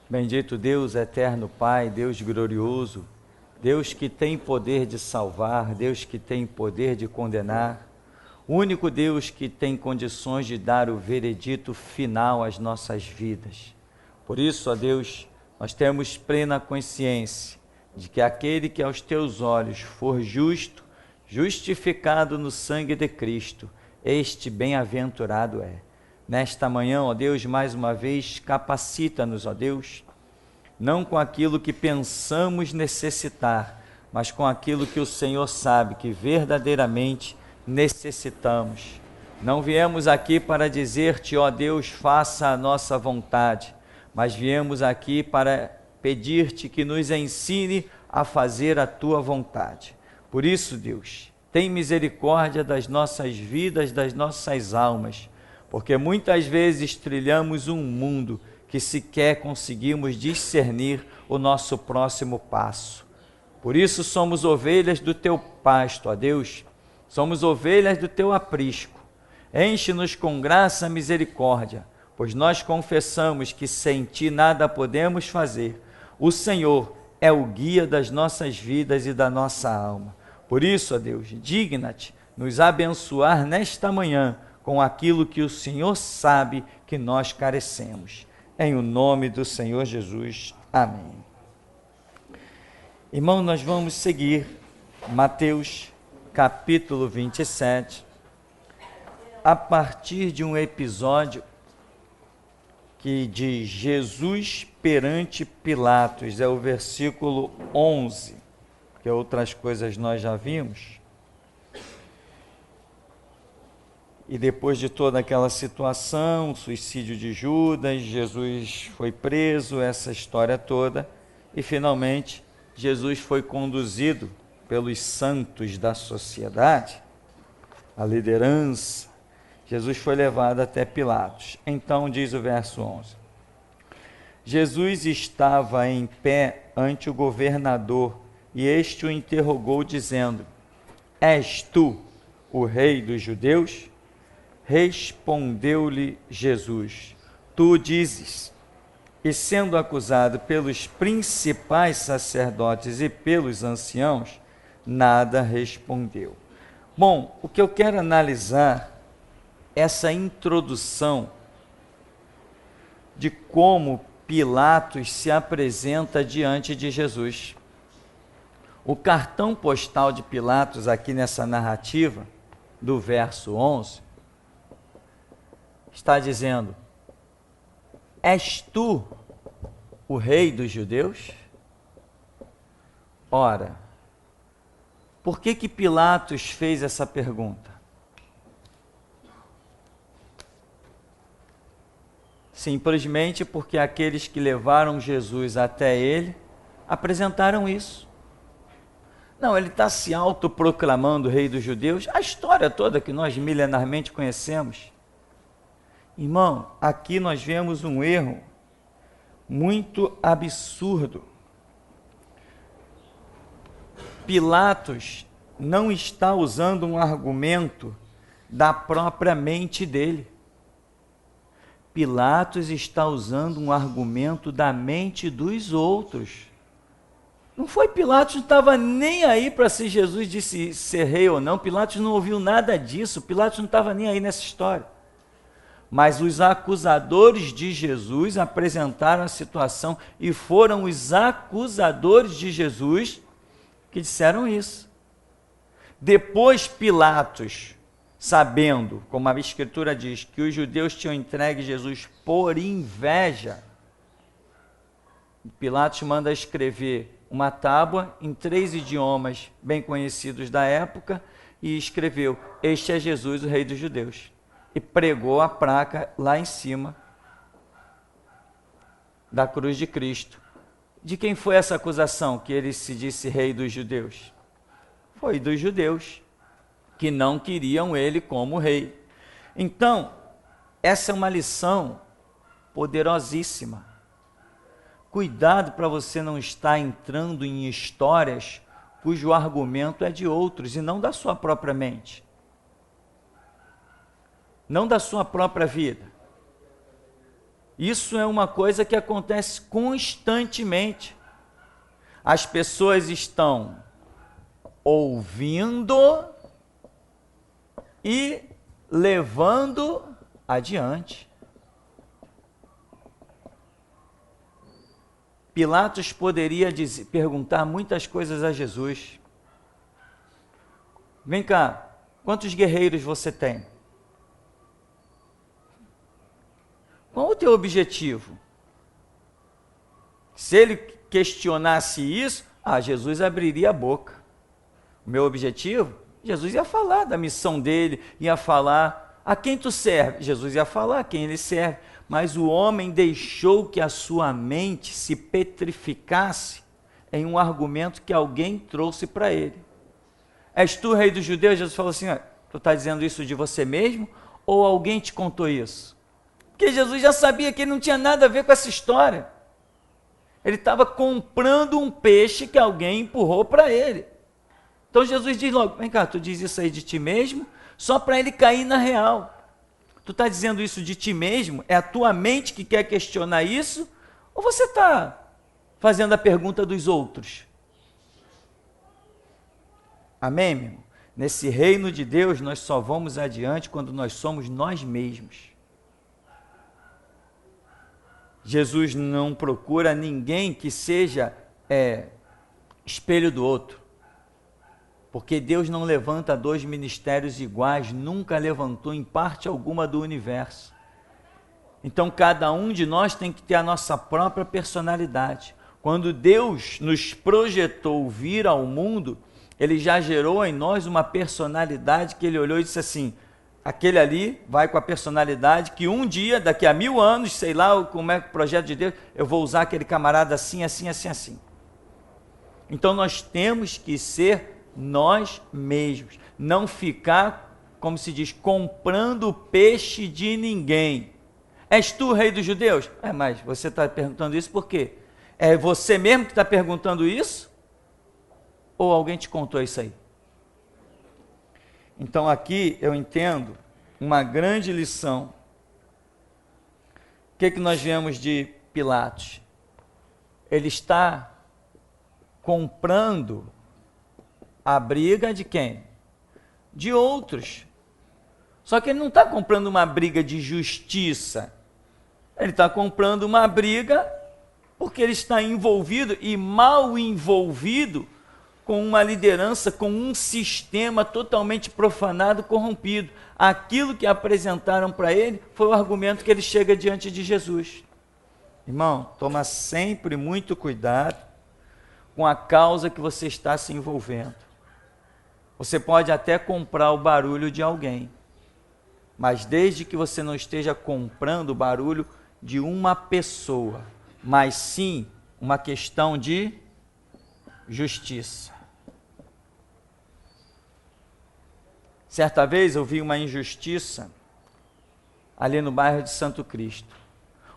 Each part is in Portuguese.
Bendito Deus, eterno Pai, Deus glorioso, Deus que tem poder de salvar, Deus que tem poder de condenar, o único Deus que tem condições de dar o veredito final às nossas vidas. Por isso, ó Deus, nós temos plena consciência de que aquele que aos teus olhos for justo, justificado no sangue de Cristo, este bem-aventurado é. Nesta manhã, ó Deus, mais uma vez, capacita-nos, ó Deus, não com aquilo que pensamos necessitar, mas com aquilo que o Senhor sabe que verdadeiramente necessitamos. Não viemos aqui para dizer-te, ó Deus, faça a nossa vontade, mas viemos aqui para pedir-te que nos ensine a fazer a tua vontade. Por isso, Deus, tem misericórdia das nossas vidas, das nossas almas, porque muitas vezes trilhamos um mundo que sequer conseguimos discernir o nosso próximo passo. Por isso somos ovelhas do teu pasto, ó Deus, somos ovelhas do teu aprisco. Enche-nos com graça e misericórdia, pois nós confessamos que sem ti nada podemos fazer. O Senhor é o guia das nossas vidas e da nossa alma. Por isso, ó Deus, digna-te nos abençoar nesta manhã com aquilo que o Senhor sabe que nós carecemos. Em o nome do Senhor Jesus. Amém. Irmão, nós vamos seguir Mateus capítulo 27, a partir de um episódio que diz Jesus perante Pilatos, é o versículo 11, que outras coisas nós já vimos. E depois de toda aquela situação, o suicídio de Judas, Jesus foi preso, essa história toda, e finalmente Jesus foi conduzido pelos santos da sociedade, a liderança. Jesus foi levado até Pilatos. Então diz o verso 11: Jesus estava em pé ante o governador, e este o interrogou, dizendo: És tu o rei dos judeus? Respondeu-lhe Jesus: Tu dizes. E sendo acusado pelos principais sacerdotes e pelos anciãos, nada respondeu. Bom, o que eu quero analisar é essa introdução de como Pilatos se apresenta diante de Jesus. O cartão postal de Pilatos aqui nessa narrativa, do verso 11, está dizendo: És tu o rei dos judeus? Ora, por que Pilatos fez essa pergunta? Simplesmente porque aqueles que levaram Jesus até ele apresentaram isso. Não, ele está se autoproclamando rei dos judeus, a história toda que nós milenarmente conhecemos. Irmão, aqui nós vemos um erro muito absurdo. Pilatos não está usando um argumento da própria mente dele. Pilatos está usando um argumento da mente dos outros. Não foi Pilatos, não estava nem aí para se Jesus disse ser rei ou não. Pilatos não ouviu nada disso. Pilatos não estava nem aí nessa história. Mas os acusadores de Jesus apresentaram a situação e foram os acusadores de Jesus que disseram isso. Depois Pilatos, sabendo, como a Escritura diz, que os judeus tinham entregue Jesus por inveja, Pilatos manda escrever uma tábua em 3 idiomas bem conhecidos da época e escreveu: Este é Jesus, o rei dos judeus. E pregou a placa lá em cima da cruz de Cristo. De quem foi essa acusação que ele se disse rei dos judeus? Foi dos judeus, que não queriam ele como rei. Então, essa é uma lição poderosíssima. Cuidado para você não estar entrando em histórias cujo argumento é de outros e não da sua própria mente. Não da sua própria vida. Isso é uma coisa que acontece constantemente. As pessoas estão ouvindo e levando adiante. Pilatos poderia perguntar muitas coisas a Jesus. Vem cá, quantos guerreiros você tem? Qual o teu objetivo? Se ele questionasse isso, Jesus abriria a boca. O meu objetivo? Jesus ia falar da missão dele, ia falar a quem tu serve. Jesus ia falar a quem ele serve. Mas o homem deixou que a sua mente se petrificasse em um argumento que alguém trouxe para ele. És tu, rei dos judeus? Jesus falou assim, tu está dizendo isso de você mesmo? Ou alguém te contou isso? Porque Jesus já sabia que ele não tinha nada a ver com essa história. Ele estava comprando um peixe que alguém empurrou para ele. Então Jesus diz logo, vem cá, tu diz isso aí de ti mesmo? Só para ele cair na real. Tu está dizendo isso de ti mesmo? É a tua mente que quer questionar isso? Ou você está fazendo a pergunta dos outros? Amém, meu irmão? Nesse reino de Deus, nós só vamos adiante quando nós somos nós mesmos. Jesus não procura ninguém que seja espelho do outro. Porque Deus não levanta dois ministérios iguais, nunca levantou em parte alguma do universo. Então cada um de nós tem que ter a nossa própria personalidade. Quando Deus nos projetou vir ao mundo, Ele já gerou em nós uma personalidade que Ele olhou e disse assim, aquele ali vai com a personalidade que um dia, daqui a 1000 anos, sei lá como é o projeto de Deus, eu vou usar aquele camarada assim, assim, assim, assim. Então nós temos que ser nós mesmos, não ficar, como se diz, comprando peixe de ninguém. És tu, rei dos judeus? Mas você está perguntando isso por quê? É você mesmo que está perguntando isso? Ou alguém te contou isso aí? Então aqui eu entendo uma grande lição. O que nós vemos de Pilatos? Ele está comprando a briga de quem? De outros. Só que ele não está comprando uma briga de justiça. Ele está comprando uma briga porque ele está envolvido e mal envolvido com uma liderança, com um sistema totalmente profanado, corrompido. Aquilo que apresentaram para ele foi o argumento que ele chega diante de Jesus. Irmão, toma sempre muito cuidado com a causa que você está se envolvendo. Você pode até comprar o barulho de alguém, mas desde que você não esteja comprando o barulho de uma pessoa, mas sim uma questão de justiça. Certa vez eu vi uma injustiça ali no bairro de Santo Cristo.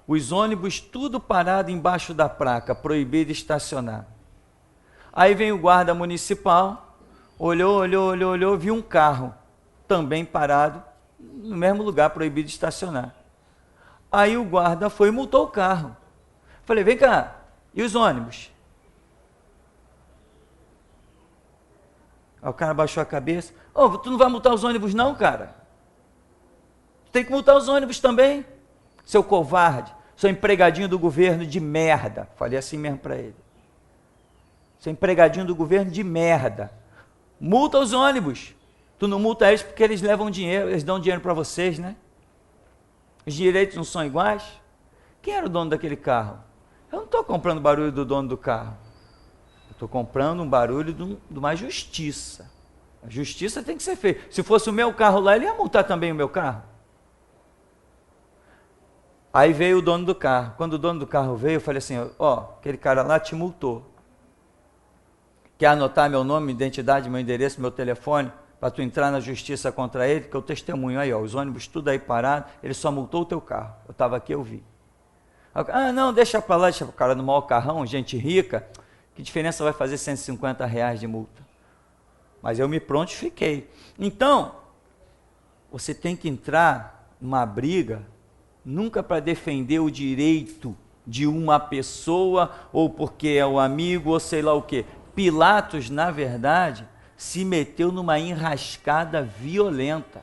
Os ônibus tudo parado embaixo da placa, proibido estacionar. Aí vem o guarda municipal, olhou, viu um carro também parado no mesmo lugar, proibido estacionar. Aí o guarda foi e multou o carro. Falei, vem cá, e os ônibus? Aí o cara baixou a cabeça. Tu não vai multar os ônibus não, cara? Tu tem que multar os ônibus também, seu covarde, seu empregadinho do governo de merda. Falei assim mesmo para ele. Seu empregadinho do governo de merda. Multa os ônibus. Tu não multa eles porque eles levam dinheiro, eles dão dinheiro para vocês, né? Os direitos não são iguais? Quem era o dono daquele carro? Eu não estou comprando barulho do dono do carro. Eu estou comprando um barulho de uma justiça. A justiça tem que ser feita. Se fosse o meu carro lá, ele ia multar também o meu carro. Aí veio o dono do carro. Quando o dono do carro veio, eu falei assim, aquele cara lá te multou. Quer anotar meu nome, identidade, meu endereço, meu telefone, para tu entrar na justiça contra ele, que eu testemunho aí, os ônibus tudo aí parado, ele só multou o teu carro. Eu estava aqui, eu vi. Não, deixa para lá, deixa o cara no maior carrão, gente rica, que diferença vai fazer R$150 de multa? Mas eu me prontifiquei. Então, você tem que entrar numa briga nunca para defender o direito de uma pessoa, ou porque é o amigo, ou sei lá o quê. Pilatos, na verdade, se meteu numa enrascada violenta,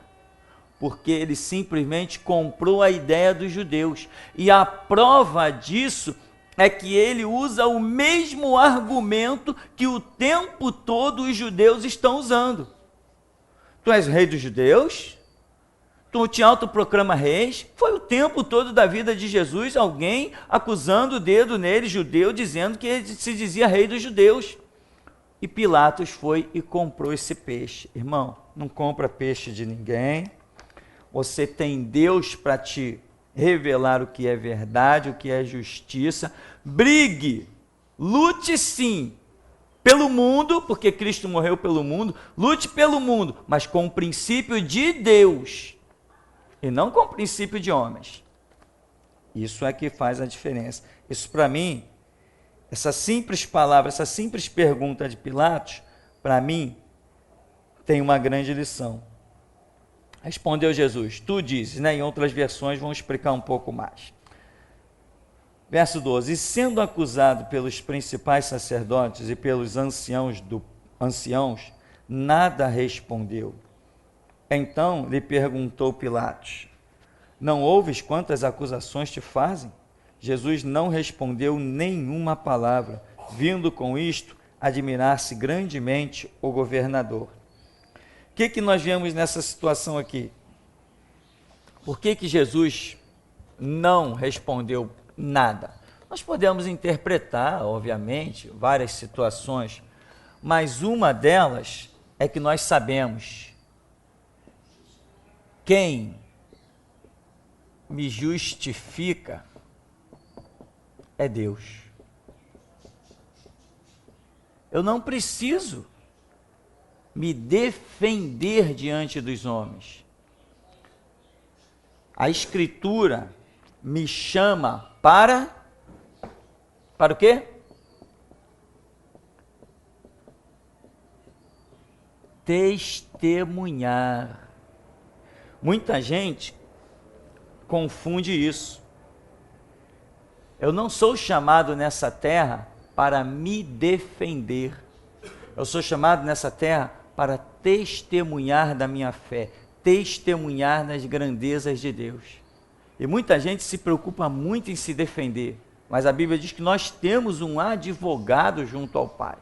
porque ele simplesmente comprou a ideia dos judeus. E a prova disso é que ele usa o mesmo argumento que o tempo todo os judeus estão usando. Tu és o rei dos judeus? Tu te autoproclama reis? Foi o tempo todo da vida de Jesus alguém acusando o dedo nele, judeu, dizendo que ele se dizia rei dos judeus. E Pilatos foi e comprou esse peixe. Irmão, não compra peixe de ninguém. Você tem Deus para te revelar o que é verdade, o que é justiça. Brigue, lute sim pelo mundo, porque Cristo morreu pelo mundo. Lute pelo mundo, mas com o princípio de Deus e não com o princípio de homens. Isso é que faz a diferença. Isso para mim, essa simples palavra, essa simples pergunta de Pilatos, para mim, tem uma grande lição. Respondeu Jesus, tu dizes, né? Em outras versões vão explicar um pouco mais. Verso 12, e sendo acusado pelos principais sacerdotes e pelos anciãos, nada respondeu. Então lhe perguntou Pilatos, não ouves quantas acusações te fazem? Jesus não respondeu nenhuma palavra, vindo com isto admirar-se grandemente o governador. O que nós vemos nessa situação aqui? Por que Jesus não respondeu nada? Nós podemos interpretar, obviamente, várias situações, mas uma delas é que nós sabemos: quem me justifica é Deus. Eu não preciso me defender diante dos homens. A Escritura me chama para o quê? Testemunhar. Muita gente confunde isso. Eu não sou chamado nessa terra para me defender. Eu sou chamado nessa terra para testemunhar da minha fé, testemunhar das grandezas de Deus. E muita gente se preocupa muito em se defender, mas a Bíblia diz que nós temos um advogado junto ao Pai.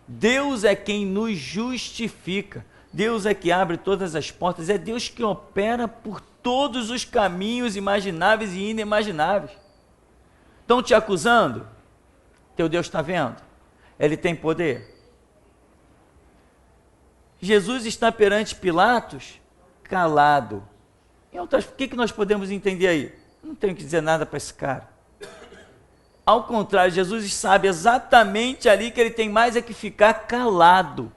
Deus é quem nos justifica, Deus é que abre todas as portas, é Deus que opera por todos os caminhos imagináveis e inimagináveis. Estão te acusando? Teu Deus está vendo? Ele tem poder. Jesus está perante Pilatos calado. O que nós podemos entender aí? Não tenho que dizer nada para esse cara. Ao contrário, Jesus sabe exatamente ali que ele tem mais é que ficar calado.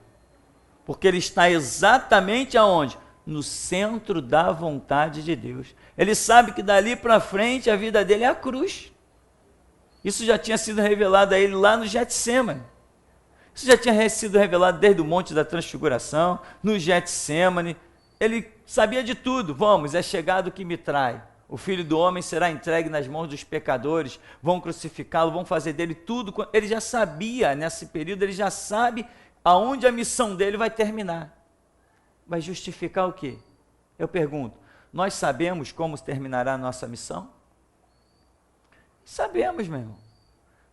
Porque ele está exatamente aonde? No centro da vontade de Deus. Ele sabe que dali para frente a vida dele é a cruz. Isso já tinha sido revelado a ele lá no Getsêmani. Isso já tinha sido revelado desde o Monte da Transfiguração, no Getsêmani. Ele sabia de tudo. Vamos, é chegado o que me trai. O Filho do Homem será entregue nas mãos dos pecadores, vão crucificá-lo, vão fazer dele tudo. Ele já sabia, nesse período, ele já sabe aonde a missão dele vai terminar. Vai justificar o quê? Eu pergunto, nós sabemos como terminará a nossa missão? Sabemos, meu irmão.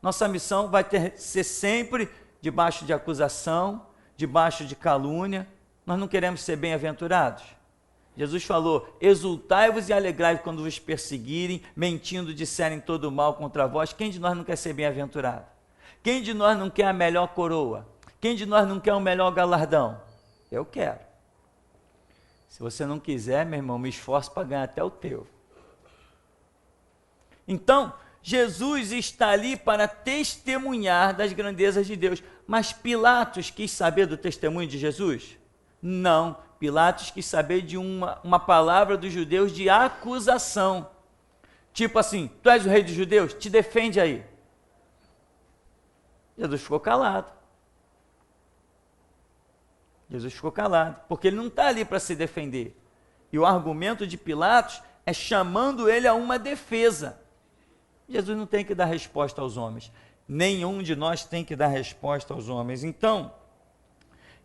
Nossa missão vai ser sempre debaixo de acusação, debaixo de calúnia. Nós não queremos ser bem-aventurados. Jesus falou, exultai-vos e alegrai-vos quando vos perseguirem, mentindo disserem todo mal contra vós. Quem de nós não quer ser bem-aventurado? Quem de nós não quer a melhor coroa? Quem de nós não quer o melhor galardão? Eu quero. Se você não quiser, meu irmão, me esforço para ganhar até o teu. Então, Jesus está ali para testemunhar das grandezas de Deus. Mas Pilatos quis saber do testemunho de Jesus? Não. Pilatos quis saber de uma palavra dos judeus de acusação. Tipo assim, tu és o rei dos judeus? Te defende aí. Jesus ficou calado. Jesus ficou calado, porque ele não está ali para se defender. E o argumento de Pilatos é chamando ele a uma defesa. Jesus não tem que dar resposta aos homens. Nenhum de nós tem que dar resposta aos homens. Então,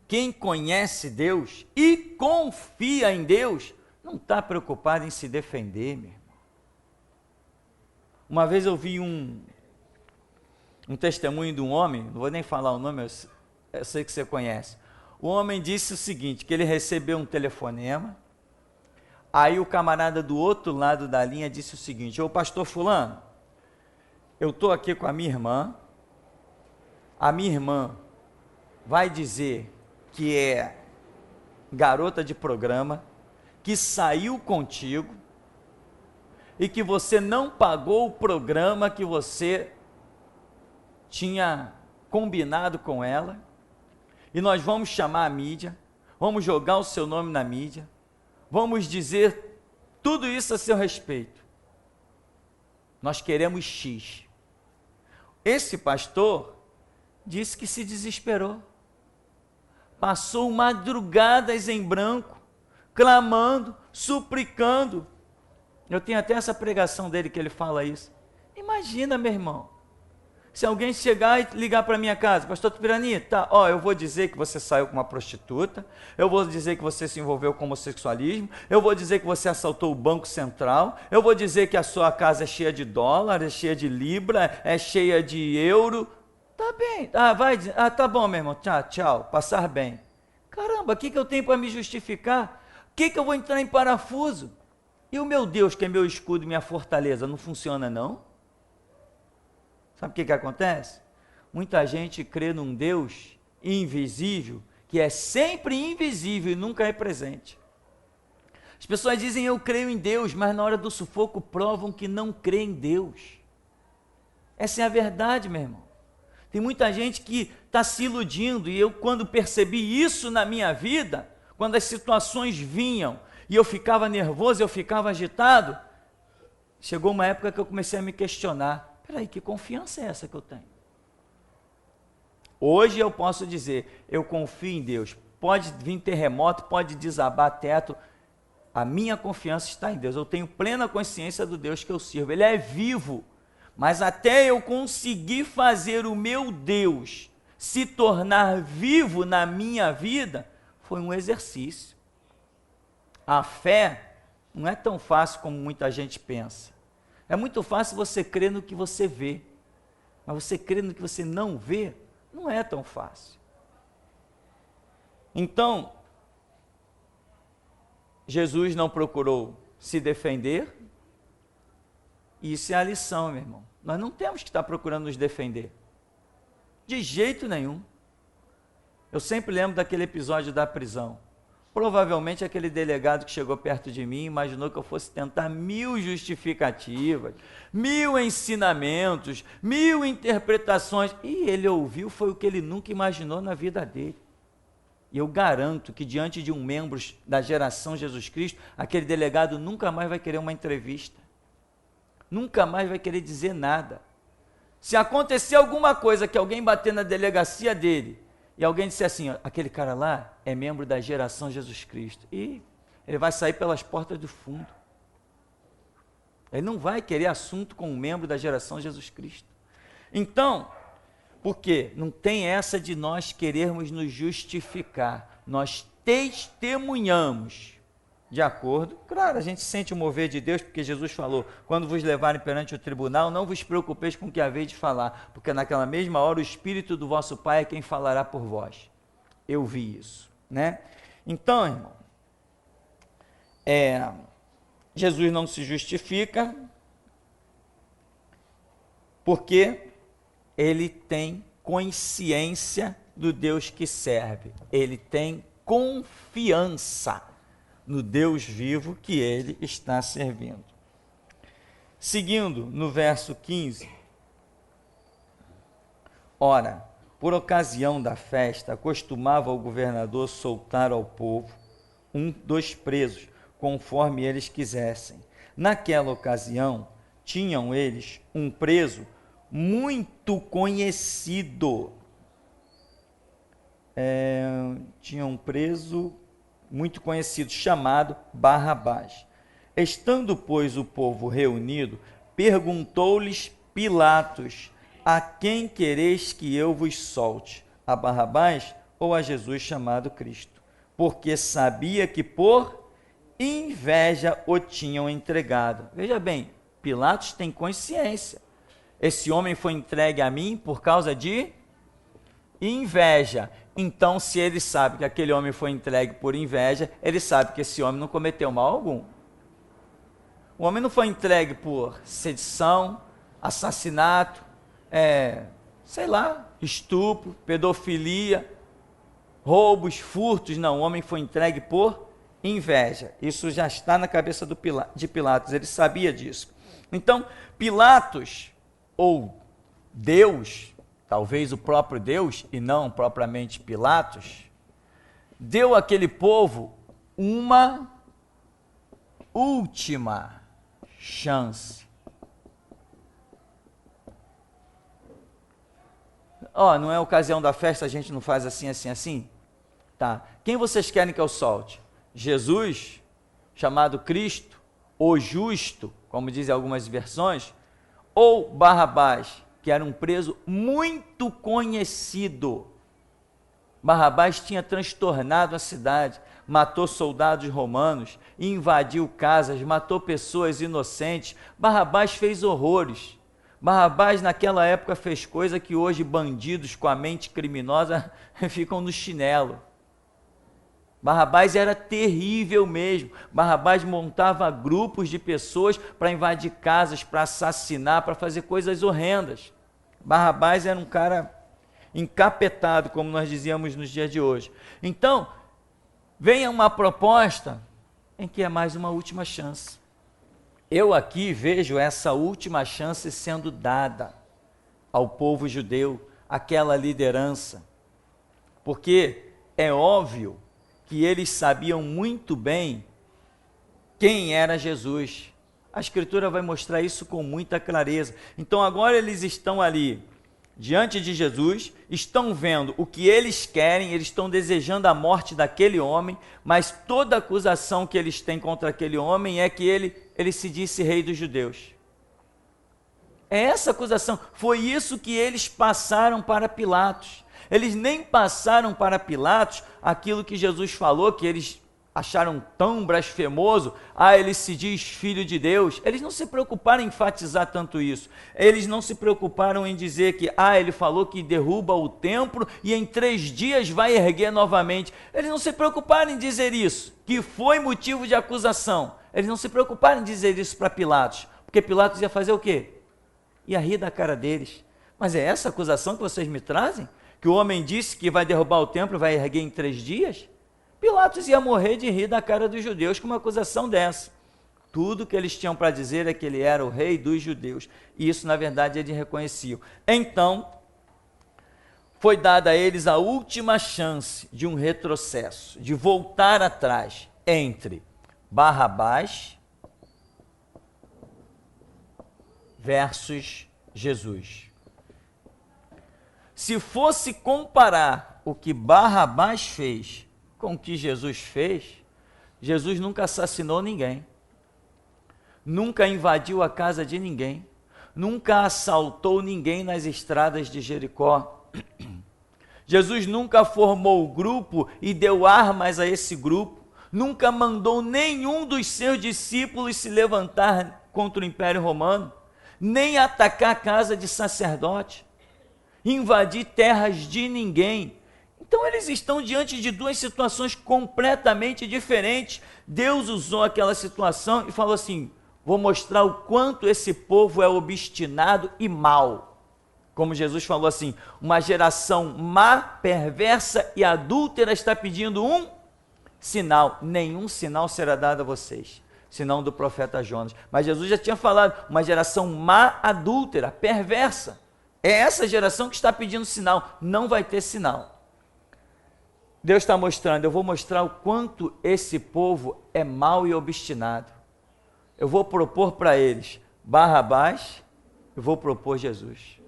quem conhece Deus e confia em Deus, não está preocupado em se defender, meu irmão. Uma vez eu vi um testemunho de um homem, não vou nem falar o nome, eu sei que você conhece. O homem disse o seguinte, que ele recebeu um telefonema, aí o camarada do outro lado da linha disse o seguinte: ô pastor fulano, eu estou aqui com a minha irmã vai dizer que é garota de programa, que saiu contigo e que você não pagou o programa que você tinha combinado com ela, e nós vamos chamar a mídia, vamos jogar o seu nome na mídia, vamos dizer tudo isso a seu respeito. Nós queremos X. Esse pastor disse que se desesperou. Passou madrugadas em branco, clamando, suplicando. Eu tenho até essa pregação dele que ele fala isso. Imagina, meu irmão, se alguém chegar e ligar para minha casa: pastor Tupirani, tá, eu vou dizer que você saiu com uma prostituta, eu vou dizer que você se envolveu com homossexualismo, eu vou dizer que você assaltou o Banco Central, eu vou dizer que a sua casa é cheia de dólar, é cheia de libra, é cheia de euro. Tá bem, tá bom, meu irmão, tchau, passar bem. Caramba, o que eu tenho para me justificar? O que eu vou entrar em parafuso? E o meu Deus, que é meu escudo e minha fortaleza, não funciona não? Sabe o que acontece? Muita gente crê num Deus invisível, que é sempre invisível e nunca é presente. As pessoas dizem: eu creio em Deus, mas na hora do sufoco provam que não crê em Deus. Essa é a verdade, meu irmão. Tem muita gente que está se iludindo, e eu, quando percebi isso na minha vida, quando as situações vinham e eu ficava nervoso, eu ficava agitado, chegou uma época que eu comecei a me questionar: peraí, que confiança é essa que eu tenho? Hoje eu posso dizer: eu confio em Deus. Pode vir terremoto, pode desabar teto, a minha confiança está em Deus. Eu tenho plena consciência do Deus que eu sirvo. Ele é vivo. Mas até eu conseguir fazer o meu Deus se tornar vivo na minha vida, foi um exercício. A fé não é tão fácil como muita gente pensa. É muito fácil você crer no que você vê, mas você crer no que você não vê, não é tão fácil. Então, Jesus não procurou se defender. Isso é a lição, meu irmão. Nós não temos que estar procurando nos defender. De jeito nenhum. Eu sempre lembro daquele episódio da prisão. Provavelmente aquele delegado que chegou perto de mim imaginou que eu fosse tentar 1000 justificativas, 1000 ensinamentos, 1000 interpretações. E ele ouviu, foi o que ele nunca imaginou na vida dele. E eu garanto que diante de um membro da geração Jesus Cristo, aquele delegado nunca mais vai querer uma entrevista. Nunca mais vai querer dizer nada. Se acontecer alguma coisa, que alguém bater na delegacia dele, e alguém disser assim: aquele cara lá é membro da geração Jesus Cristo, e ele vai sair pelas portas do fundo. Ele não vai querer assunto com um membro da geração Jesus Cristo. Então, por quê? Não tem essa de nós querermos nos justificar. Nós testemunhamos de acordo. Claro, a gente sente o mover de Deus, porque Jesus falou: quando vos levarem perante o tribunal, não vos preocupeis com o que haveis de falar, porque naquela mesma hora o Espírito do vosso Pai é quem falará por vós. Eu vi isso, né? Então, irmão, Jesus não se justifica, porque ele tem consciência do Deus que serve, ele tem confiança no Deus vivo que ele está servindo. Seguindo no verso 15: ora, por ocasião da festa, costumava o governador soltar ao povo dos presos, conforme eles quisessem. Naquela ocasião, tinham eles um preso muito conhecido. Tinha um preso muito conhecido, chamado Barrabás. Estando, pois, o povo reunido, perguntou-lhes Pilatos: a quem quereis que eu vos solte? A Barrabás ou a Jesus chamado Cristo? Porque sabia que por inveja o tinham entregado. Veja bem, Pilatos tem consciência. Esse homem foi entregue a mim por causa de inveja. Então, se ele sabe que aquele homem foi entregue por inveja, ele sabe que esse homem não cometeu mal algum. O homem não foi entregue por sedição, assassinato, estupro, pedofilia, roubos, furtos. Não, o homem foi entregue por inveja. Isso já está na cabeça de Pilatos, ele sabia disso. Então, Pilatos, ou Deus, talvez o próprio Deus, e não propriamente Pilatos, deu àquele povo uma última chance. Não é ocasião da festa, a gente não faz assim, assim, assim? Tá. Quem vocês querem que eu solte? Jesus, chamado Cristo, o justo, como dizem algumas versões, ou Barrabás, que era um preso muito conhecido. Barrabás tinha transtornado a cidade, matou soldados romanos, invadiu casas, matou pessoas inocentes. Barrabás fez horrores. Barrabás naquela época fez coisa que hoje bandidos com a mente criminosa ficam no chinelo. Barrabás era terrível mesmo. Barrabás montava grupos de pessoas para invadir casas, para assassinar, para fazer coisas horrendas. Barrabás era um cara encapetado, como nós dizíamos nos dias de hoje. Então, vem uma proposta em que é mais uma última chance. Eu aqui vejo essa última chance sendo dada ao povo judeu, àquela liderança, porque é óbvio que eles sabiam muito bem quem era Jesus. A Escritura vai mostrar isso com muita clareza. Então agora eles estão ali, diante de Jesus, estão vendo o que eles querem, eles estão desejando a morte daquele homem, mas toda acusação que eles têm contra aquele homem é que ele se disse rei dos judeus. É essa acusação, foi isso que eles passaram para Pilatos. Eles nem passaram para Pilatos aquilo que Jesus falou, que eles acharam tão blasfemoso. Ele se diz filho de Deus. Eles não se preocuparam em enfatizar tanto isso. Eles não se preocuparam em dizer que, ele falou que derruba o templo e em 3 dias vai erguer novamente. Eles não se preocuparam em dizer isso, que foi motivo de acusação. Eles não se preocuparam em dizer isso para Pilatos, porque Pilatos ia fazer o quê? Ia rir da cara deles. Mas é essa acusação que vocês me trazem? Que o homem disse que vai derrubar o templo e vai erguer em 3 dias? Pilatos ia morrer de rir da cara dos judeus com uma acusação dessa. Tudo que eles tinham para dizer é que ele era o rei dos judeus. E isso, na verdade, eles reconheciam. Então, foi dada a eles a última chance de um retrocesso, de voltar atrás entre Barrabás versus Jesus. Se fosse comparar o que Barrabás fez com o que Jesus fez, Jesus nunca assassinou ninguém, nunca invadiu a casa de ninguém, nunca assaltou ninguém nas estradas de Jericó. Jesus nunca formou grupo e deu armas a esse grupo, nunca mandou nenhum dos seus discípulos se levantar contra o Império Romano, nem atacar a casa de sacerdote, invadir terras de ninguém. Então eles estão diante de 2 situações completamente diferentes. Deus usou aquela situação e falou assim: vou mostrar o quanto esse povo é obstinado e mau. Como Jesus falou assim, uma geração má, perversa e adúltera está pedindo um sinal. Nenhum sinal será dado a vocês, senão do profeta Jonas. Mas Jesus já tinha falado, uma geração má, adúltera, perversa. É essa geração que está pedindo sinal. Não vai ter sinal. Deus está mostrando, eu vou mostrar o quanto esse povo é mau e obstinado. Eu vou propor para eles Barrabás, eu vou propor Jesus.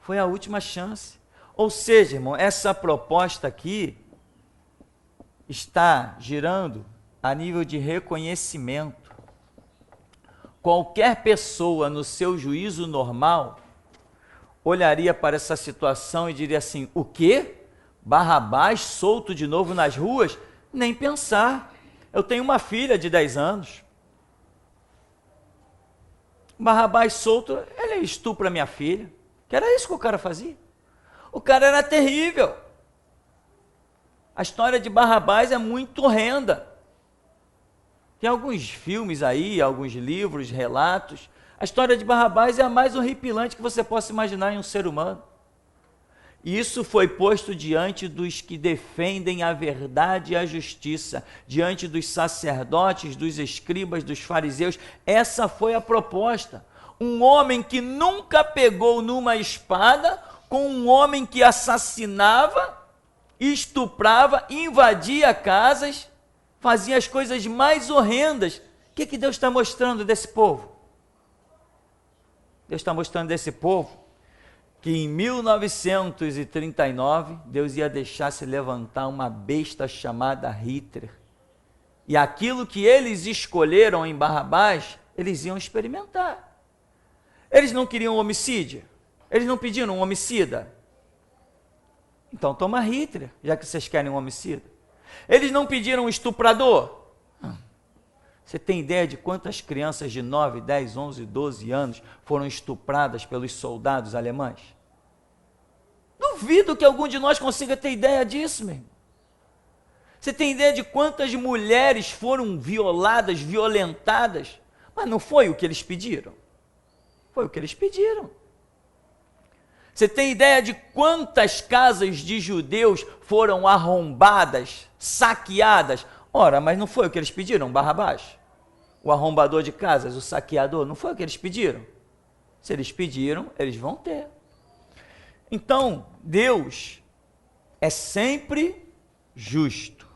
Foi a última chance. Ou seja, irmão, essa proposta aqui está girando a nível de reconhecimento. Qualquer pessoa no seu juízo normal olharia para essa situação e diria assim: o quê? Barrabás solto de novo nas ruas? Nem pensar. Eu tenho uma filha de 10 anos. Barrabás solto, ele estupra minha filha. Que era isso que o cara fazia. O cara era terrível. A história de Barrabás é muito horrenda. Tem alguns filmes aí, alguns livros, relatos. A história de Barrabás é a mais horripilante que você possa imaginar em um ser humano. Isso foi posto diante dos que defendem a verdade e a justiça, diante dos sacerdotes, dos escribas, dos fariseus. Essa foi a proposta. Um homem que nunca pegou numa espada com um homem que assassinava, estuprava, invadia casas, fazia as coisas mais horrendas. O que Deus está mostrando desse povo? Deus está mostrando desse povo que em 1939 Deus ia deixar se levantar uma besta chamada Hitler. E aquilo que eles escolheram em Barrabás, eles iam experimentar. Eles não queriam homicídio? Eles não pediram um homicida? Então toma Hitler, já que vocês querem um homicida. Eles não pediram um estuprador? Você tem ideia de quantas crianças de 9, 10, 11, 12 anos foram estupradas pelos soldados alemães? Duvido que algum de nós consiga ter ideia disso, meu irmão. Você tem ideia de quantas mulheres foram violadas, violentadas? Mas não foi o que eles pediram. Foi o que eles pediram. Você tem ideia de quantas casas de judeus foram arrombadas, saqueadas? Ora, mas não foi o que eles pediram, Barrabás? O arrombador de casas, o saqueador, não foi o que eles pediram? Se eles pediram, eles vão ter. Então, Deus é sempre justo.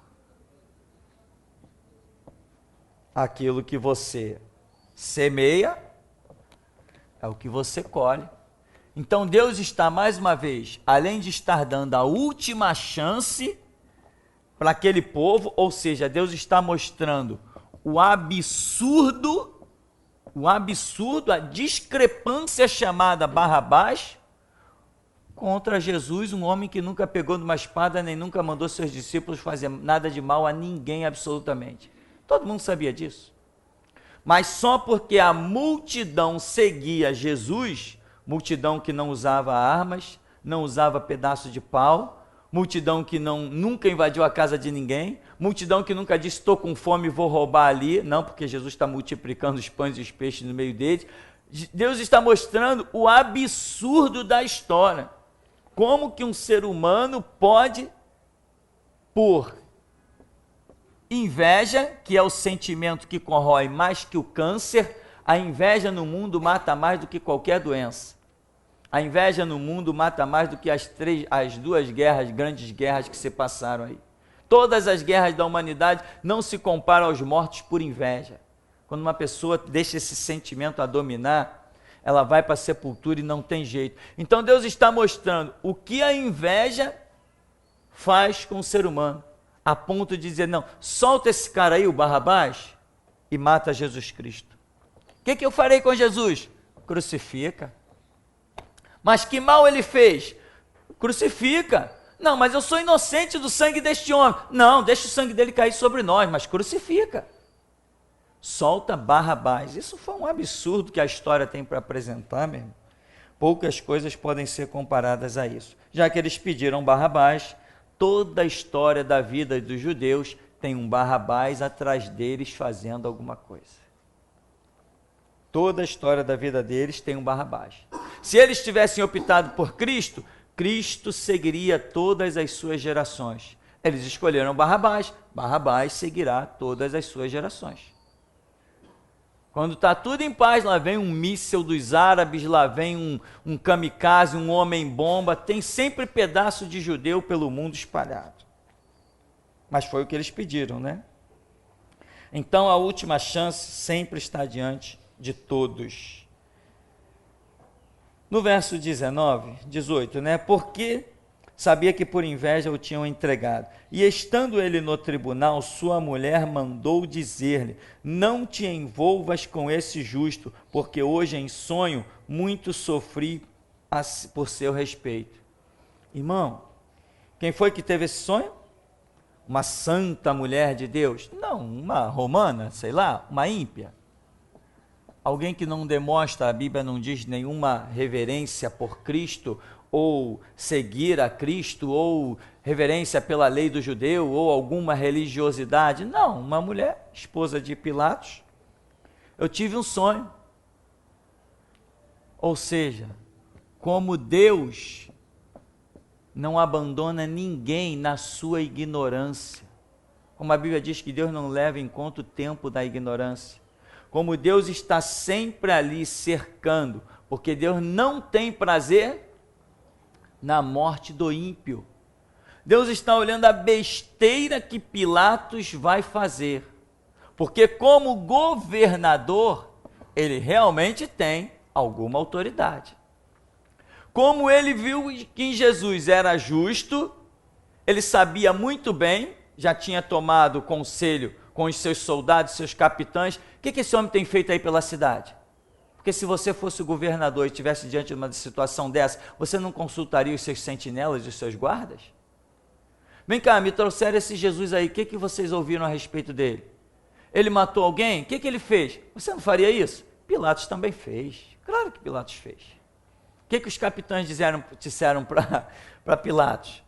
Aquilo que você semeia é o que você colhe. Então, Deus está, mais uma vez, além de estar dando a última chance para aquele povo, ou seja, Deus está mostrando o absurdo, a discrepância chamada Barrabás contra Jesus, um homem que nunca pegou numa espada, nem nunca mandou seus discípulos fazer nada de mal a ninguém absolutamente. Todo mundo sabia disso. Mas só porque a multidão seguia Jesus, multidão que não usava armas, não usava pedaço de pau, multidão que nunca invadiu a casa de ninguém, multidão que nunca disse, estou com fome e vou roubar ali, não, porque Jesus está multiplicando os pães e os peixes no meio deles. Deus está mostrando o absurdo da história. Como que um ser humano pode, por inveja, que é o sentimento que corrói mais que o câncer, a inveja no mundo mata mais do que qualquer doença. A inveja no mundo mata mais do que as duas guerras, grandes guerras que se passaram aí. Todas as guerras da humanidade não se comparam aos mortos por inveja. Quando uma pessoa deixa esse sentimento a dominar, ela vai para a sepultura e não tem jeito. Então Deus está mostrando o que a inveja faz com o ser humano, a ponto de dizer, não, solta esse cara aí, o Barrabás, e mata Jesus Cristo. O que eu farei com Jesus? Crucifica. Mas que mal ele fez? Crucifica. Não, mas eu sou inocente do sangue deste homem. Não, deixa o sangue dele cair sobre nós, mas crucifica. Solta Barrabás. Isso foi um absurdo que a história tem para apresentar, meu irmão. Poucas coisas podem ser comparadas a isso. Já que eles pediram Barrabás, toda a história da vida dos judeus tem um Barrabás atrás deles fazendo alguma coisa. Toda a história da vida deles tem um Barrabás. Se eles tivessem optado por Cristo, Cristo seguiria todas as suas gerações. Eles escolheram Barrabás, Barrabás seguirá todas as suas gerações. Quando está tudo em paz, lá vem um míssil dos árabes, lá vem um kamikaze, um homem-bomba, tem sempre pedaço de judeu pelo mundo espalhado. Mas foi o que eles pediram, né? Então a última chance sempre está diante de todos. No verso 18, né? Porque sabia que por inveja o tinham entregado. E estando ele no tribunal, sua mulher mandou dizer-lhe: não te envolvas com esse justo, porque hoje em sonho muito sofri por seu respeito. Irmão, quem foi que teve esse sonho? Uma santa mulher de Deus? Não, uma romana, sei lá, uma ímpia. Alguém que não demonstra, a Bíblia não diz nenhuma reverência por Cristo, ou seguir a Cristo, ou reverência pela lei do judeu, ou alguma religiosidade. Não, uma mulher, esposa de Pilatos. Eu tive um sonho. Ou seja, como Deus não abandona ninguém na sua ignorância. Como a Bíblia diz que Deus não leva em conta o tempo da ignorância. Como Deus está sempre ali cercando, porque Deus não tem prazer na morte do ímpio. Deus está olhando a besteira que Pilatos vai fazer, porque como governador, ele realmente tem alguma autoridade. Como ele viu que em Jesus era justo, ele sabia muito bem, já tinha tomado conselho com os seus soldados, seus capitães. O que esse homem tem feito aí pela cidade? Porque se você fosse o governador e estivesse diante de uma situação dessa, você não consultaria os seus sentinelas e os seus guardas? Vem cá, me trouxeram esse Jesus aí, o que vocês ouviram a respeito dele? Ele matou alguém? O que ele fez? Você não faria isso? Pilatos também fez. Claro que Pilatos fez. O que os capitães disseram para Pilatos?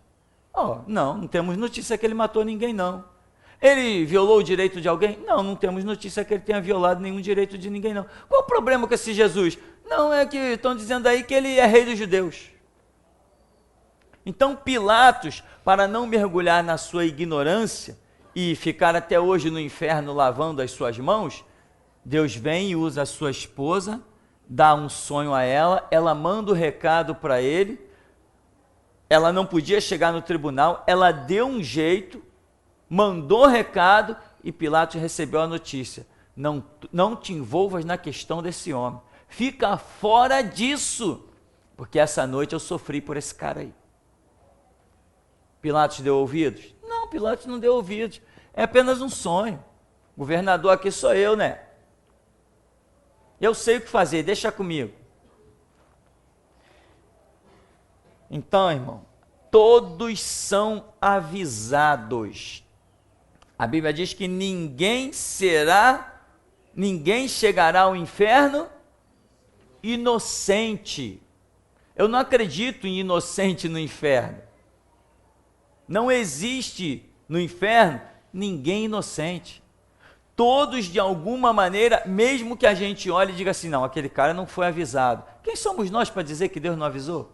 Não temos notícia que ele matou ninguém, não. Ele violou o direito de alguém? Não temos notícia que ele tenha violado nenhum direito de ninguém, não. Qual o problema com esse Jesus? Não, é que estão dizendo aí que ele é rei dos judeus. Então Pilatos, para não mergulhar na sua ignorância e ficar até hoje no inferno lavando as suas mãos, Deus vem e usa a sua esposa, dá um sonho a ela, ela manda o recado para ele, ela não podia chegar no tribunal, ela deu um jeito, mandou recado e Pilatos recebeu a notícia. Não te envolvas na questão desse homem. Fica fora disso, porque essa noite eu sofri por esse cara aí. Pilatos deu ouvidos? Não, Pilatos não deu ouvidos. É apenas um sonho. O governador aqui sou eu, né? Eu sei o que fazer, deixa comigo. Então, irmão, todos são avisados. A Bíblia diz que ninguém chegará ao inferno inocente. Eu não acredito em inocente no inferno. Não existe no inferno ninguém inocente. Todos, de alguma maneira, mesmo que a gente olhe e diga assim, não, aquele cara não foi avisado. Quem somos nós para dizer que Deus não avisou?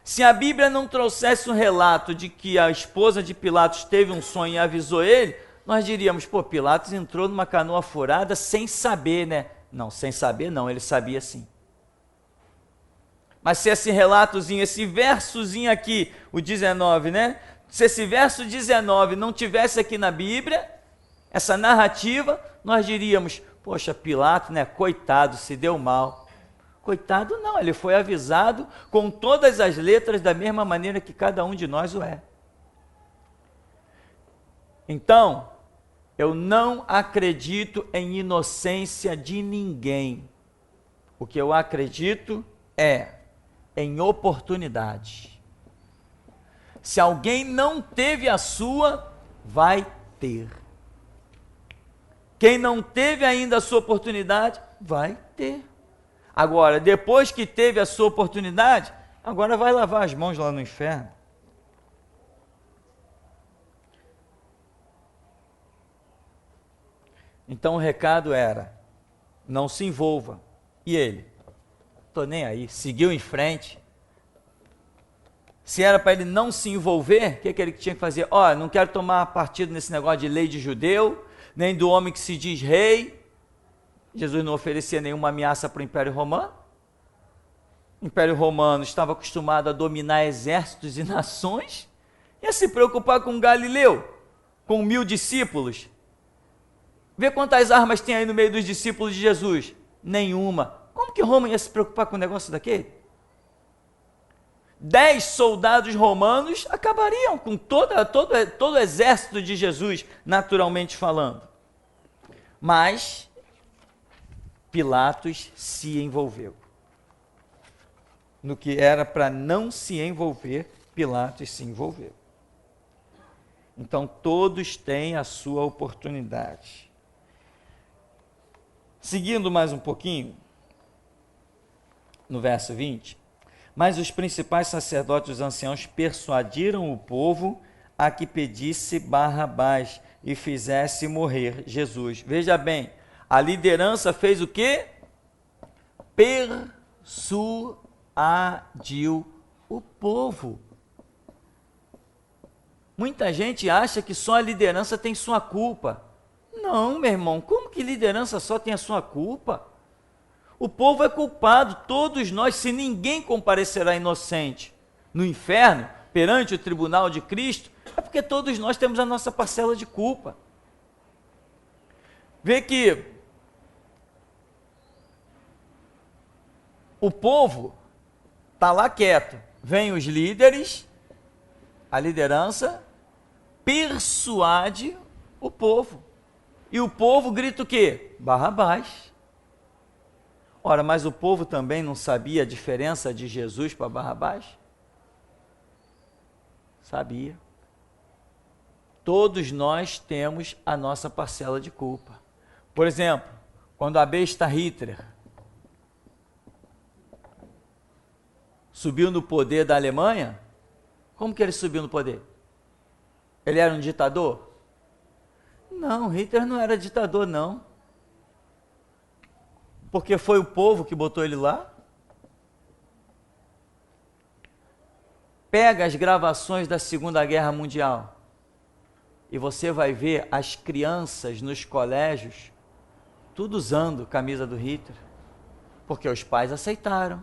Se a Bíblia não trouxesse um relato de que a esposa de Pilatos teve um sonho e avisou ele, nós diríamos, Pilatos entrou numa canoa furada sem saber, né? Não, sem saber não, ele sabia sim. Mas se esse relatozinho, esse versozinho aqui, o 19, né? Se esse verso 19 não tivesse aqui na Bíblia, essa narrativa, nós diríamos, poxa, Pilatos, né? Coitado, se deu mal. Coitado não, ele foi avisado com todas as letras da mesma maneira que cada um de nós o é. Então, eu não acredito em inocência de ninguém. O que eu acredito é em oportunidade. Se alguém não teve a sua, vai ter. Quem não teve ainda a sua oportunidade, vai ter. Agora, depois que teve a sua oportunidade, agora vai lavar as mãos lá no inferno. Então o recado era, não se envolva. E ele? Estou nem aí, seguiu em frente. Se era para ele não se envolver, o que ele tinha que fazer? Não quero tomar partido nesse negócio de lei de judeu, nem do homem que se diz rei. Jesus não oferecia nenhuma ameaça para o Império Romano. O Império Romano estava acostumado a dominar exércitos e nações, ia se preocupar com Galileu, com 1000 discípulos. Vê quantas armas tem aí no meio dos discípulos de Jesus. Nenhuma. Como que Roma ia se preocupar com um negócio daquele? 10 soldados romanos acabariam com todo o exército de Jesus, naturalmente falando. Mas Pilatos se envolveu. No que era para não se envolver, Pilatos se envolveu. Então todos têm a sua oportunidade. Seguindo mais um pouquinho, no verso 20, mas os principais sacerdotes e os anciãos persuadiram o povo a que pedisse Barrabás e fizesse morrer Jesus. Veja bem, a liderança fez o quê? Persuadiu o povo. Muita gente acha que só a liderança tem sua culpa. Não, meu irmão, como que liderança só tem a sua culpa? O povo é culpado, todos nós, se ninguém comparecerá inocente no inferno, perante o tribunal de Cristo, é porque todos nós temos a nossa parcela de culpa. Vê que o povo está lá quieto, vem os líderes, a liderança persuade o povo. E o povo grita o quê? Barrabás. Ora, mas o povo também não sabia a diferença de Jesus para Barrabás? Sabia. Todos nós temos a nossa parcela de culpa. Por exemplo, quando a besta Hitler subiu no poder da Alemanha, como que ele subiu no poder? Ele era um ditador? Não, Hitler não era ditador, não. Porque foi o povo que botou ele lá. Pega as gravações da Segunda Guerra Mundial e você vai ver as crianças nos colégios tudo usando camisa do Hitler, porque os pais aceitaram.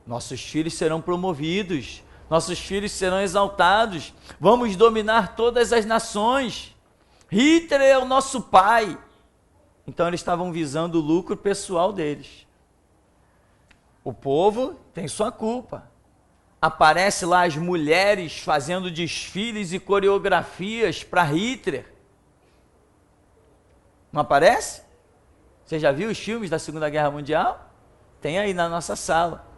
Nossos filhos serão promovidos, nossos filhos serão exaltados, vamos dominar todas as nações. Hitler é o nosso pai. Então eles estavam visando o lucro pessoal deles. O povo tem sua culpa. Aparece lá as mulheres fazendo desfiles e coreografias para Hitler. Não aparece? Você já viu os filmes da Segunda Guerra Mundial? Tem aí na nossa sala.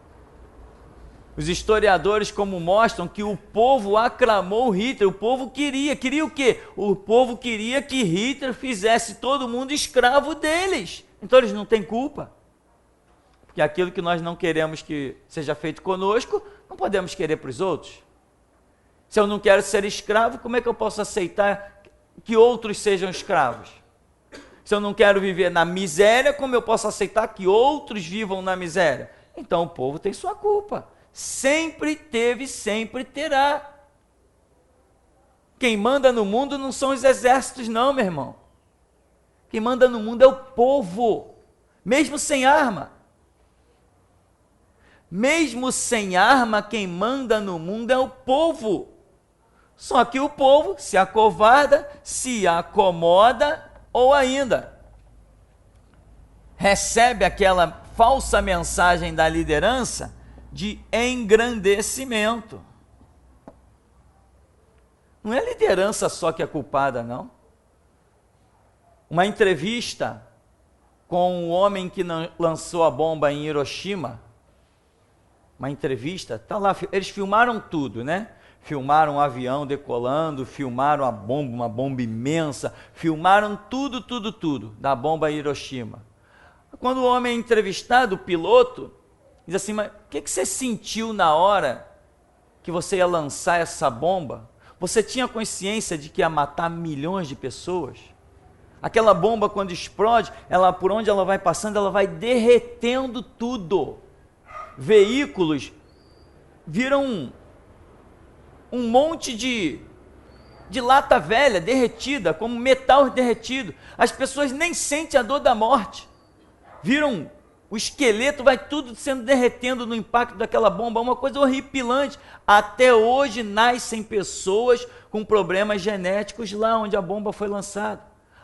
Os historiadores como mostram que o povo aclamou Hitler, o povo queria o quê? O povo queria que Hitler fizesse todo mundo escravo deles. Então eles não têm culpa. Porque aquilo que nós não queremos que seja feito conosco, não podemos querer para os outros. Se eu não quero ser escravo, como é que eu posso aceitar que outros sejam escravos? Se eu não quero viver na miséria, como eu posso aceitar que outros vivam na miséria? Então o povo tem sua culpa. Sempre teve, sempre terá. Quem manda no mundo não são os exércitos, não, meu irmão. Quem manda no mundo é o povo, mesmo sem arma. Mesmo sem arma, quem manda no mundo é o povo. Só que o povo se acovarda, se acomoda ou ainda recebe aquela falsa mensagem da liderança de engrandecimento. Não é a liderança só que é culpada, não. Uma entrevista com o homem que lançou a bomba em Hiroshima, uma entrevista, tá lá, eles filmaram tudo, né? Filmaram um avião decolando, filmaram a bomba, uma bomba imensa, filmaram tudo da bomba em Hiroshima. Quando o homem é entrevistado, o piloto, diz assim, mas o que você sentiu na hora que você ia lançar essa bomba? Você tinha consciência de que ia matar milhões de pessoas? Aquela bomba, quando explode, ela, por onde ela vai passando, ela vai derretendo tudo. Veículos viram um monte de lata velha derretida, como metal derretido. As pessoas nem sentem a dor da morte. Viram o esqueleto, vai tudo sendo derretendo no impacto daquela bomba, uma coisa horripilante. Até hoje nascem pessoas com problemas genéticos lá onde a bomba foi lançada.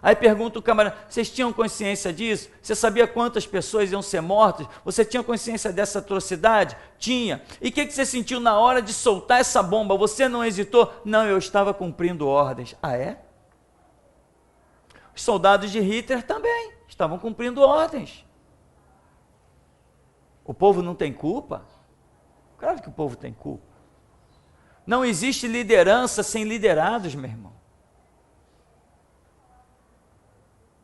Aí pergunta o camarada, vocês tinham consciência disso? Você sabia quantas pessoas iam ser mortas? Você tinha consciência dessa atrocidade? Tinha. E o que você sentiu na hora de soltar essa bomba? Você não hesitou? Não, eu estava cumprindo ordens. Ah, é? Os soldados de Hitler também estavam cumprindo ordens. O povo não tem culpa? Claro que o povo tem culpa. Não existe liderança sem liderados, meu irmão.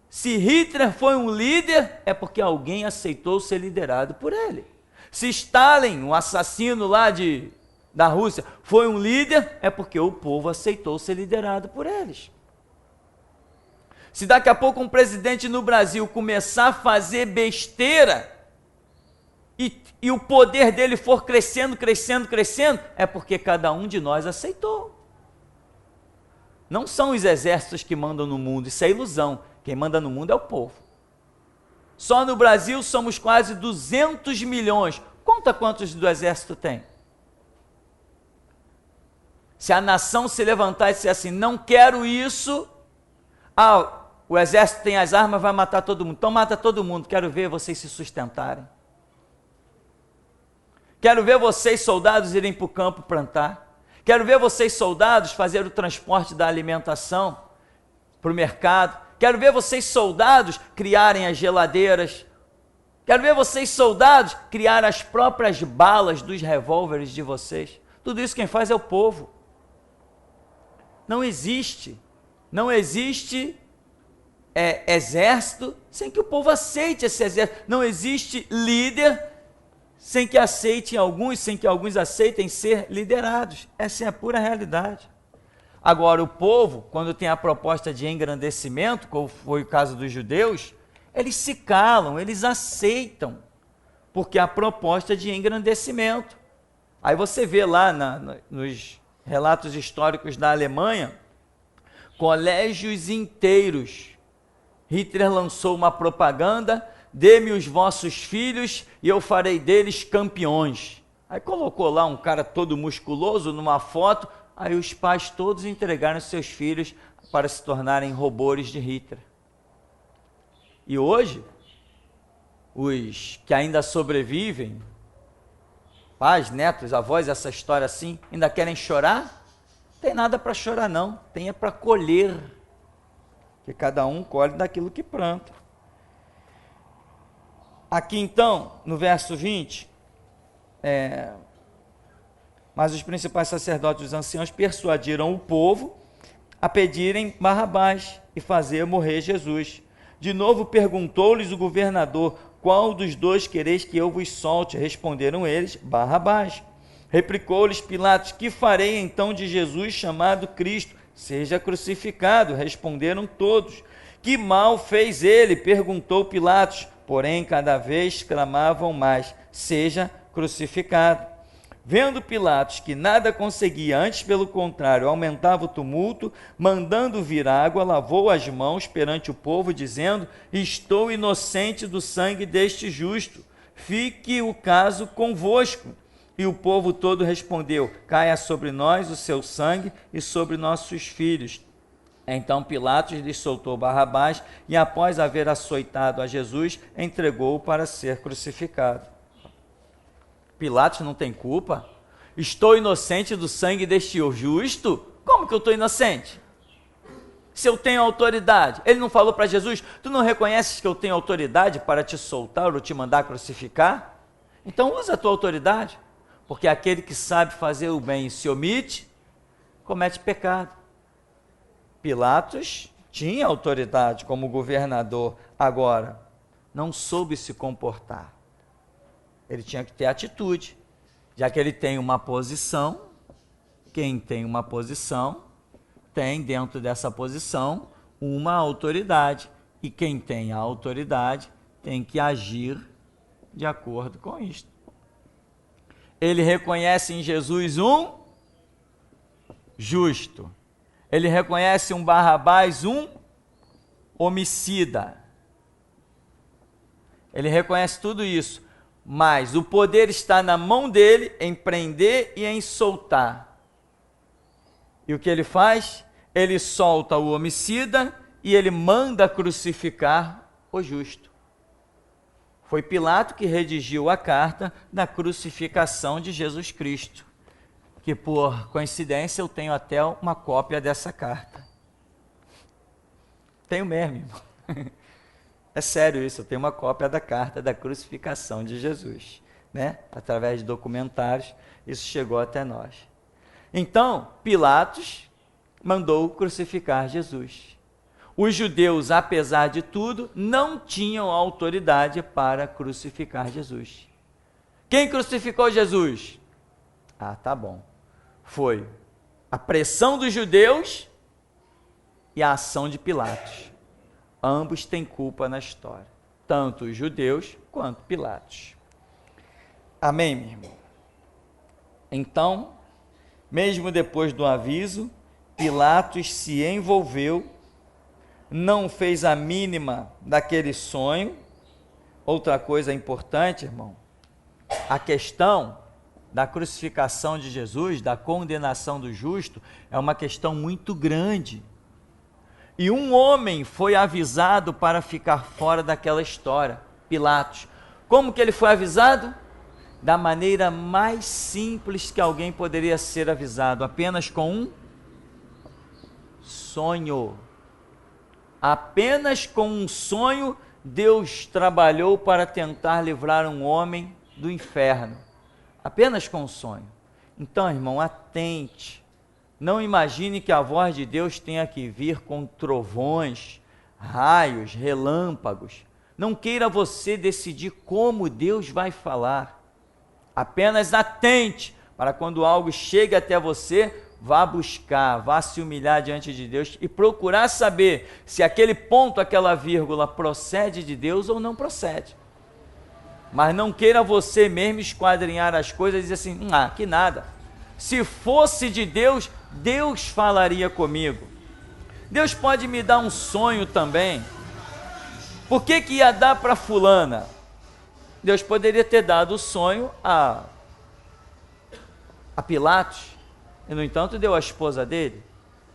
Se Hitler foi um líder, é porque alguém aceitou ser liderado por ele. Se Stalin, um assassino lá da Rússia, foi um líder, é porque o povo aceitou ser liderado por eles. Se daqui a pouco um presidente no Brasil começar a fazer besteira e o poder dele for crescendo, crescendo, crescendo, é porque cada um de nós aceitou. Não são os exércitos que mandam no mundo, isso é ilusão. Quem manda no mundo é o povo. Só no Brasil somos quase 200 milhões. Conta quantos do exército tem. Se a nação se levantar e disser assim, não quero isso, o exército tem as armas, vai matar todo mundo. Então mata todo mundo, quero ver vocês se sustentarem. Quero ver vocês, soldados, irem para o campo plantar. Quero ver vocês, soldados, fazer o transporte da alimentação para o mercado. Quero ver vocês, soldados, criarem as geladeiras. Quero ver vocês, soldados, criar as próprias balas dos revólveres de vocês. Tudo isso quem faz é o povo. Não existe exército sem que o povo aceite esse exército. Não existe líder sem que alguns aceitem ser liderados. Essa é a pura realidade. Agora, o povo, quando tem a proposta de engrandecimento, como foi o caso dos judeus, eles se calam, eles aceitam, porque a proposta é de engrandecimento. Aí você vê lá nos relatos históricos da Alemanha, colégios inteiros. Hitler lançou uma propaganda, dê-me os vossos filhos e eu farei deles campeões. Aí colocou lá um cara todo musculoso numa foto, aí os pais todos entregaram seus filhos para se tornarem robôs de Hitler. E hoje, os que ainda sobrevivem, pais, netos, avós, essa história assim, ainda querem chorar? Não tem nada para chorar não, tem para colher, que cada um colhe daquilo que planta. Aqui então, no verso 20, mas os principais sacerdotes e os anciãos persuadiram o povo a pedirem Barrabás e fazer morrer Jesus. De novo perguntou-lhes o governador, qual dos dois quereis que eu vos solte? Responderam eles, Barrabás. Replicou-lhes Pilatos, que farei então de Jesus chamado Cristo? Seja crucificado. Responderam todos. Que mal fez ele? Perguntou Pilatos. Porém, cada vez clamavam mais, seja crucificado. Vendo Pilatos que nada conseguia, antes pelo contrário, aumentava o tumulto, mandando vir água, lavou as mãos perante o povo, dizendo, estou inocente do sangue deste justo, fique o caso convosco. E o povo todo respondeu, caia sobre nós o seu sangue e sobre nossos filhos. Então Pilatos lhes soltou Barrabás e, após haver açoitado a Jesus, entregou-o para ser crucificado. Pilatos não tem culpa? Estou inocente do sangue deste justo? Como que eu estou inocente? Se eu tenho autoridade. Ele não falou para Jesus, tu não reconheces que eu tenho autoridade para te soltar ou te mandar crucificar? Então usa a tua autoridade, porque aquele que sabe fazer o bem e se omite, comete pecado. Pilatos tinha autoridade como governador, agora não soube se comportar. Ele tinha que ter atitude, já que ele tem uma posição. Quem tem uma posição, tem dentro dessa posição uma autoridade, e quem tem a autoridade tem que agir de acordo com isto. Ele reconhece em Jesus um justo, ele reconhece um Barrabás um homicida, ele reconhece tudo isso, mas o poder está na mão dele em prender e em soltar. E o que ele faz? Ele solta o homicida e ele manda crucificar o justo. Foi Pilato que redigiu a carta da crucificação de Jesus Cristo, que por coincidência eu tenho até uma cópia dessa carta. Tenho mesmo, irmão. É sério isso, eu tenho uma cópia da carta da crucificação de Jesus, né? Através de documentários, isso chegou até nós. Então, Pilatos mandou crucificar Jesus. Os judeus, apesar de tudo, não tinham autoridade para crucificar Jesus. Quem crucificou Jesus? Ah, tá bom. Foi a pressão dos judeus e a ação de Pilatos. Ambos têm culpa na história, tanto os judeus quanto Pilatos. Amém, meu irmão? Então, mesmo depois do aviso, Pilatos se envolveu, não fez a mínima daquele sonho. Outra coisa importante, irmão, a questão da crucificação de Jesus, da condenação do justo, é uma questão muito grande. E um homem foi avisado para ficar fora daquela história, Pilatos. Como que ele foi avisado? Da maneira mais simples que alguém poderia ser avisado, apenas com um sonho. Apenas com um sonho, Deus trabalhou para tentar livrar um homem do inferno. Apenas com um sonho. Então, irmão, atente. Não imagine que a voz de Deus tenha que vir com trovões, raios, relâmpagos. Não queira você decidir como Deus vai falar. Apenas atente para quando algo chegue até você, vá buscar, vá se humilhar diante de Deus e procurar saber se aquele ponto, aquela vírgula procede de Deus ou não procede. Mas não queira você mesmo esquadrinhar as coisas e dizer assim, que nada. Se fosse de Deus, Deus falaria comigo. Deus pode me dar um sonho também. Por que ia dar para fulana? Deus poderia ter dado o sonho a Pilatos, e no entanto deu à esposa dele.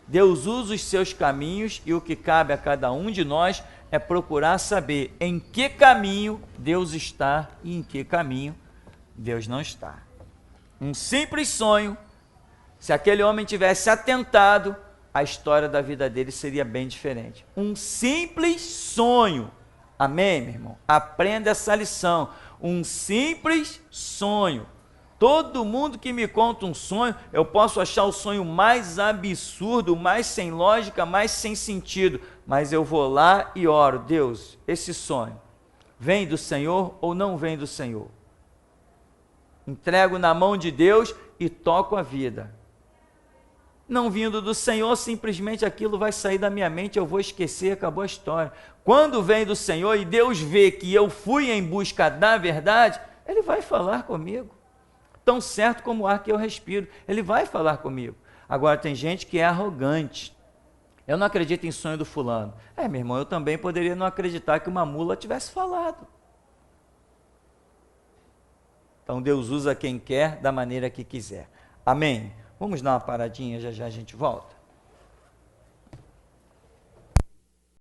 Deus usa os seus caminhos, e o que cabe a cada um de nós é procurar saber em que caminho Deus está e em que caminho Deus não está. Um simples sonho, se aquele homem tivesse atentado, a história da vida dele seria bem diferente. Um simples sonho. Amém, meu irmão? Aprenda essa lição. Um simples sonho. Todo mundo que me conta um sonho, eu posso achar o sonho mais absurdo, mais sem lógica, mais sem sentido, mas eu vou lá e oro, Deus, esse sonho vem do Senhor ou não vem do Senhor? Entrego na mão de Deus e toco a vida. Não vindo do Senhor, simplesmente aquilo vai sair da minha mente, eu vou esquecer, acabou a história. Quando vem do Senhor e Deus vê que eu fui em busca da verdade, Ele vai falar comigo. Tão certo como o ar que eu respiro, Ele vai falar comigo. Agora tem gente que é arrogante. Eu não acredito em sonho do fulano. Meu irmão, eu também poderia não acreditar que uma mula tivesse falado. Então Deus usa quem quer, da maneira que quiser. Amém? Vamos dar uma paradinha, já já a gente volta.